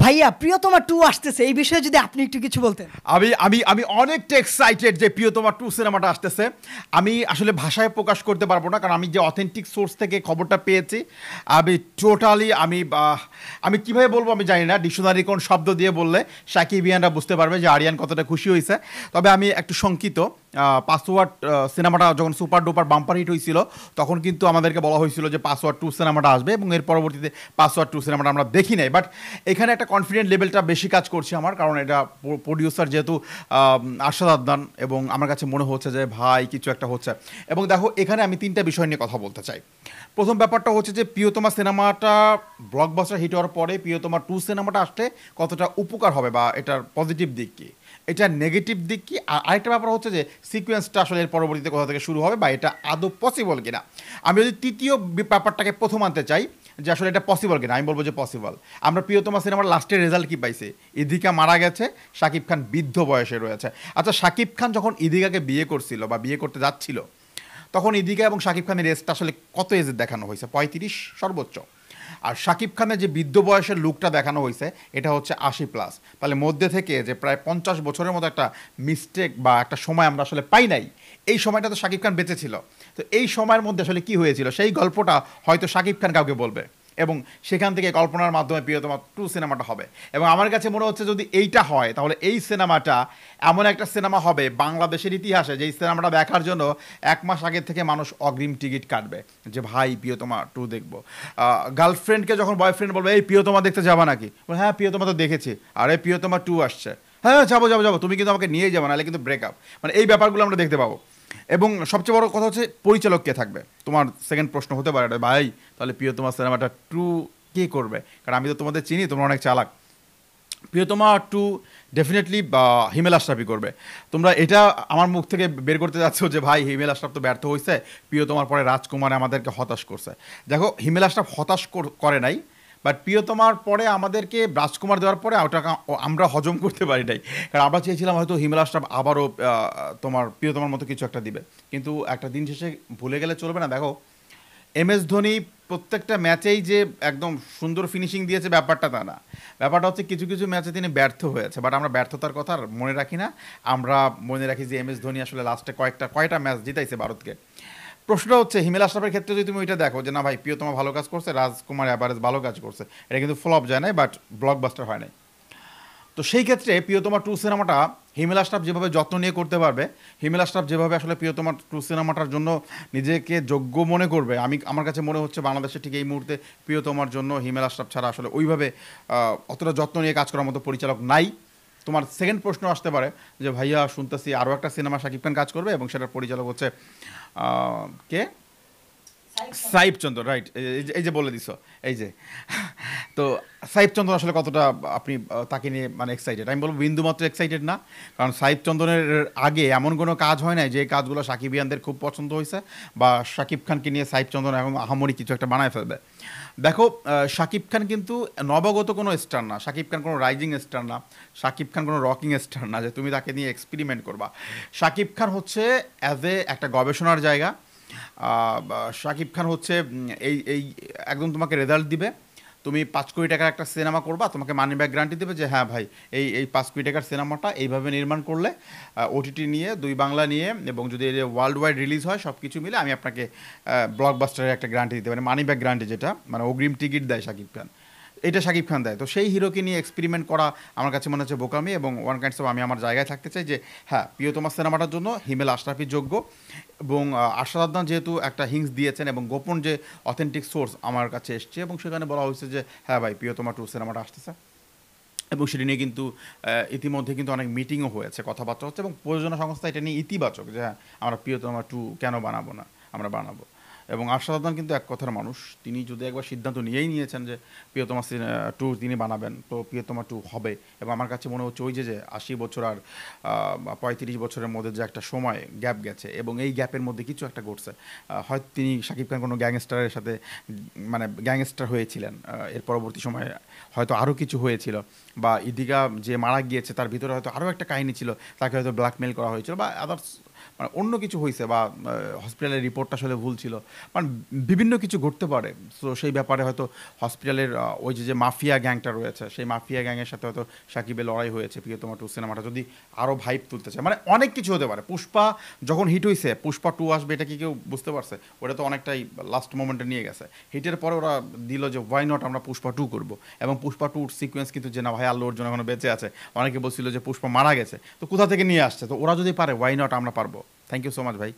ভাইয়া প্রিয়তমা 2 আসতেছে, এই বিষয়ে যদি আপনি একটু কিছু বলতেন। আমি আমি আমি অনেকটা এক্সাইটেড যে প্রিয়তমা 2 সিনেমাটা আসতেছে। আমি আসলে ভাষায় প্রকাশ করতে পারবো না, কারণ আমি যে অথেন্টিক সোর্স থেকে খবরটা পেয়েছি, আমি টোটালি আমি কিভাবে বলবো আমি জানি না। ডিকশনারি কোন শব্দ দিয়ে বললে সাকিবিয়ানরা বুঝতে পারবে যে আরিয়ান কতটা খুশি হয়েছে। তবে আমি একটু শঙ্কিত। পাসওয়ার্ড সিনেমাটা যখন সুপার ডুপার বাম্পার হিট হয়েছিল, তখন কিন্তু আমাদেরকে বলা হয়েছিল যে পাসওয়ার্ড 2 সিনেমাটা আসবে, এবং এর পরবর্তীতে পাসওয়ার্ড 2 সিনেমাটা আমরা দেখি নাই। বাট এখানে একটা কনফিডেন্ট লেভেলটা বেশি কাজ করছে আমার, কারণ এটা প্রডিউসার যেহেতু আরশাদ আদনান, এবং আমার কাছে মনে হচ্ছে যে ভাই কিছু একটা হচ্ছে। এবং দেখো, এখানে আমি তিনটা বিষয় নিয়ে কথা বলতে চাই। প্রথম ব্যাপারটা হচ্ছে যে প্রিয়তমা সিনেমাটা ব্লকবাস্টার হিট হওয়ার পরে প্রিয়তমা 2 সিনেমাটা আসলে কতটা উপকার হবে, বা এটার পজিটিভ দিক কী, এটা নেগেটিভ দিক কি। আর আরেকটা ব্যাপার হচ্ছে যে সিকোয়েন্সটা আসলে এর পরবর্তীতে কোথা থেকে শুরু হবে, বা এটা আদৌ পসিবল কিনা। আমি যদি তৃতীয় ব্যাপারটাকে প্রথম আনতে চাই, যে আসলে এটা পসিবল কিনা, আমি বলবো যে পসিবল। আমরা প্রিয়তমা সিনেমার লাস্টের রেজাল্ট কি পাইছি? ইদিকা মারা গেছে, শাকিব খান বৃদ্ধ বয়সে রয়েছে। আচ্ছা, শাকিব খান যখন ইদিকাকে বিয়ে করছিল বা বিয়ে করতে যাচ্ছিল, তখন ইদিকা এবং শাকিব খানের এজটা আসলে কত এজের দেখানো হয়েছে? 35 সর্বোচ্চ। আর শাকিব খানের যে বৃদ্ধ বয়সের লুকটা দেখানো হয়েছে, এটা হচ্ছে 80+। তাহলে মধ্যে থেকে যে প্রায় 50 বছরের মতো একটা মিস্টেক বা একটা সময় আমরা আসলে পাই নাই, এই সময়টা তো শাকিব খান বেঁচে ছিল। তো এই সময়ের মধ্যে আসলে কি হয়েছিল, সেই গল্পটা হয়তো শাকিব খান কাউকে বলবে, এবং সেখান থেকে কল্পনার মাধ্যমে প্রিয়তমা 2 সিনেমাটা হবে। এবং আমার কাছে মনে হচ্ছে যদি এইটা হয়, তাহলে এই সিনেমাটা এমন একটা সিনেমা হবে বাংলাদেশের ইতিহাসে, যেই সিনেমাটা দেখার জন্য 1 মাস আগের থেকে মানুষ অগ্রিম টিকিট কাটবে, যে ভাই প্রিয়তমা 2 দেখবো। গার্লফ্রেন্ডকে যখন বয়ফ্রেন্ড বলবে এই প্রিয়তমা দেখতে যাবা নাকি, হ্যাঁ প্রিয়তমা তো দেখেছি, আরে প্রিয়তমা 2 আসছে, হ্যাঁ যাবো যাবো যাবো, তুমি কিন্তু আমাকে নিয়েই যাবো, নাহলে কিন্তু ব্রেকআপ। মানে এই ব্যাপারগুলো আমরা দেখতে পাবো। এবং সবচেয়ে বড় কথা হচ্ছে পরিচালক কে থাকবে। তোমার সেকেন্ড প্রশ্ন হতে পারে ভাই তাহলে প্রিয়তমা সিনেমাটা 2 কে করবে, কারণ আমি তো তোমাদের চিনি, তোমরা অনেক চালাক। প্রিয়তমা 2 ডেফিনেটলি হিমেল আশরাফি করবে। তোমরা এটা আমার মুখ থেকে বের করতে যাচ্ছ যে ভাই হিমেল আশরাফ তো ব্যর্থ হয়েছে, প্রিয়তমার পরে রাজকুমার আমাদেরকে হতাশ করছে। দেখো, হিমেল আশরাফ হতাশ করে নাই, বাট প্রিয়তমার পরে আমাদেরকে রাজকুমার দেওয়ার পরে ওটা আমরা হজম করতে পারি নাই। কারণ আমরা চেয়েছিলাম হয়তো হিমেল আশরাফ আবারও তোমার প্রিয়তমার মতো কিছু একটা দিবে, কিন্তু একটা দিন শেষে ভুলে গেলে চলবে না। দেখো, MS ধোনি প্রত্যেকটা ম্যাচেই যে একদম সুন্দর ফিনিশিং দিয়েছে ব্যাপারটা তা না। ব্যাপারটা হচ্ছে কিছু কিছু ম্যাচে তিনি ব্যর্থ হয়েছে, বাট আমরা ব্যর্থতার কথা মনে রাখি না। আমরা মনে রাখি যে MS ধোনি আসলে লাস্টে কয়টা ম্যাচ জিতাইছে ভারতকে। প্রশ্নটা হচ্ছে হিমেল আশরাফের ক্ষেত্রে যদি তুমি ওইটা দেখো যে না ভাই প্রিয়তমা ভালো কাজ করছে, রাজকুমার অ্যাভারেজ ভালো কাজ করছে, এটা কিন্তু ফ্লপ যায় নাই, বাট ব্লকবাস্টার হয় নাই। তো সেই ক্ষেত্রে প্রিয়তমা 2 সিনেমাটা হিমেল আশরাফ যেভাবে যত্ন নিয়ে করতে পারবে, হিমেল আশরাফ যেভাবে আসলে প্রিয়তমা 2 সিনেমাটার জন্য নিজেকে যোগ্য মনে করবে, আমার কাছে মনে হচ্ছে বাংলাদেশে ঠিক এই মুহূর্তে প্রিয়তমার জন্য হিমেল আশরাফ ছাড়া আসলে ওইভাবে অতটা যত্ন নিয়ে কাজ করার মতো পরিচালক নাই। তোমার সেকেন্ড প্রশ্ন আসতে পারে যে ভাইয়া শুনতেছি আরও একটা সিনেমা শাকিব খান কাজ করবে, এবং সেটার পরিচালক হচ্ছে কে? সাইব চন্দ্র, রাইট। এই যে বলে দিছ, এই যে তো সাইব চন্দ্র আসলে কতটা আপনি তাকে নিয়ে মানে এক্সাইটেড? আমি বলবো বিন্দুমাত্র এক্সাইটেড না, কারণ সাইব চন্দ্রের আগে এমন কোনো কাজ হয় না যে কাজগুলো সাকিবিয়ানদের খুব পছন্দ হয়েছে, বা শাকিব খানকে নিয়ে সাইব চন্দ্র এখন আহামরি কিছু একটা বানায় ফেলবে। দেখো, শাকিব খান কিন্তু নবাগত কোনো স্টার না, শাকিব খান কোনো রাইজিং স্টার না, শাকিব খান কোনো রকিং স্টার না যে তুমি তাকে নিয়ে এক্সপেরিমেন্ট করবা। শাকিব খান হচ্ছে অ্যাজ একটা গবেষণার জায়গা। শাকিব খান হচ্ছে এই এই একদম তোমাকে রেজাল্ট দিবে, তুমি 5 কোটি টাকার একটা সিনেমা করবা, তোমাকে মানি ব্যাক গ্যারান্টি দেবে যে হ্যাঁ ভাই এই 5 কোটি টাকার সিনেমাটা এইভাবে নির্মাণ করলে OTT নিয়ে 2 বাংলা নিয়ে, এবং যদি ওয়ার্ল্ড ওয়াইড রিলিজ হয় সব কিছু মিলে আমি আপনাকে ব্লকবাস্টারের একটা গ্যারান্টি দিতে পারি, মানি ব্যাক গ্যারান্টি, যেটা মানে অগ্রিম টিকিট দেয় শাকিব খান, এটা শাকিব খান দেয়। তো সেই হিরোকে নিয়ে এক্সপেরিমেন্ট করা আমার কাছে মনে হচ্ছে বোকামি, এবং ওয়ান কাইন্ডস অফ আমি আমার জায়গায় থাকতে চাই যে হ্যাঁ প্রিয়তমা সিনেমাটার জন্য হিমেল আশরাফি যোগ্য। এবং আরশাদ আদনান যেহেতু একটা হিংস দিয়েছেন, এবং গোপন যে অথেন্টিক সোর্স আমার কাছে এসছে, এবং সেখানে বলা হয়েছে যে হ্যাঁ ভাই প্রিয়তমা 2 সিনেমাটা আসতেছে, এবং সেটা নিয়ে কিন্তু ইতিমধ্যে কিন্তু অনেক মিটিংও হয়েছে, কথাবার্তা হচ্ছে, এবং প্রযোজনা সংস্থা এটা নিয়ে ইতিবাচক যে হ্যাঁ আমরা প্রিয়তমা 2 কেন বানাবো না, আমরা বানাবো। এবং আরশাদ আদনান কিন্তু এক কথার মানুষ, তিনি যদি একবার সিদ্ধান্ত নিয়েই নিয়েছেন যে প্রিয়তমা 2 তিনি বানাবেন, তো প্রিয়তমা 2 হবে। এবং আমার কাছে মনে হচ্ছে ওই যে 80 বছর আর 35 বছরের মধ্যে যে একটা সময় গ্যাপ গেছে, এবং এই গ্যাপের মধ্যে কিছু একটা ঘটছে। হয়তো তিনি শাকিব খান কোনো গ্যাংস্টারের সাথে মানে গ্যাংস্টার হয়েছিলেন, এর পরবর্তী সময়ে হয়তো আরও কিছু হয়েছিল, বা ইদিকা যে মারা গিয়েছে তার ভিতরে হয়তো আরও একটা কাহিনী ছিল, তাকে হয়তো ব্ল্যাকমেল করা হয়েছিল, বা আদার্স মানে অন্য কিছু হয়েছে বা হসপিটালের রিপোর্টটা আসলে ভুল ছিল, মানে বিভিন্ন কিছু ঘটতে পারে। সো সেই ব্যাপারে হয়তো হসপিটালের ওই যে মাফিয়া গ্যাংটা রয়েছে, সেই মাফিয়া গ্যাংয়ের সাথে হয়তো সাকিবের লড়াই হয়েছে প্রিয়তমা টু সিনেমাটা যদি আরও ভাইব তুলতে চায়, মানে অনেক কিছু হতে পারে। পুষ্পা যখন হিট হয়েছে, পুষ্পা টু আসবে এটা কি কেউ বুঝতে পারছে? ওটা তো অনেকটাই লাস্ট মোমেন্টে নিয়ে গেছে। হিটের পরে ওরা দিল যে ওয়াই নট আমরা পুষ্পা টু করবো, এবং পুষ্পা টুর সিকোয়েন্স কিন্তু যে না ভাই আল্লু অর্জুন এখনো বেঁচে আছে, অনেকে বলছিল যে পুষ্পা মারা গেছে, তো কোথা থেকে নিয়ে আসছে? তো ওরা যদি পারে ওয়াই নট আমরা পারবো। থ্যাংক ইউ সো মাচ ভাই।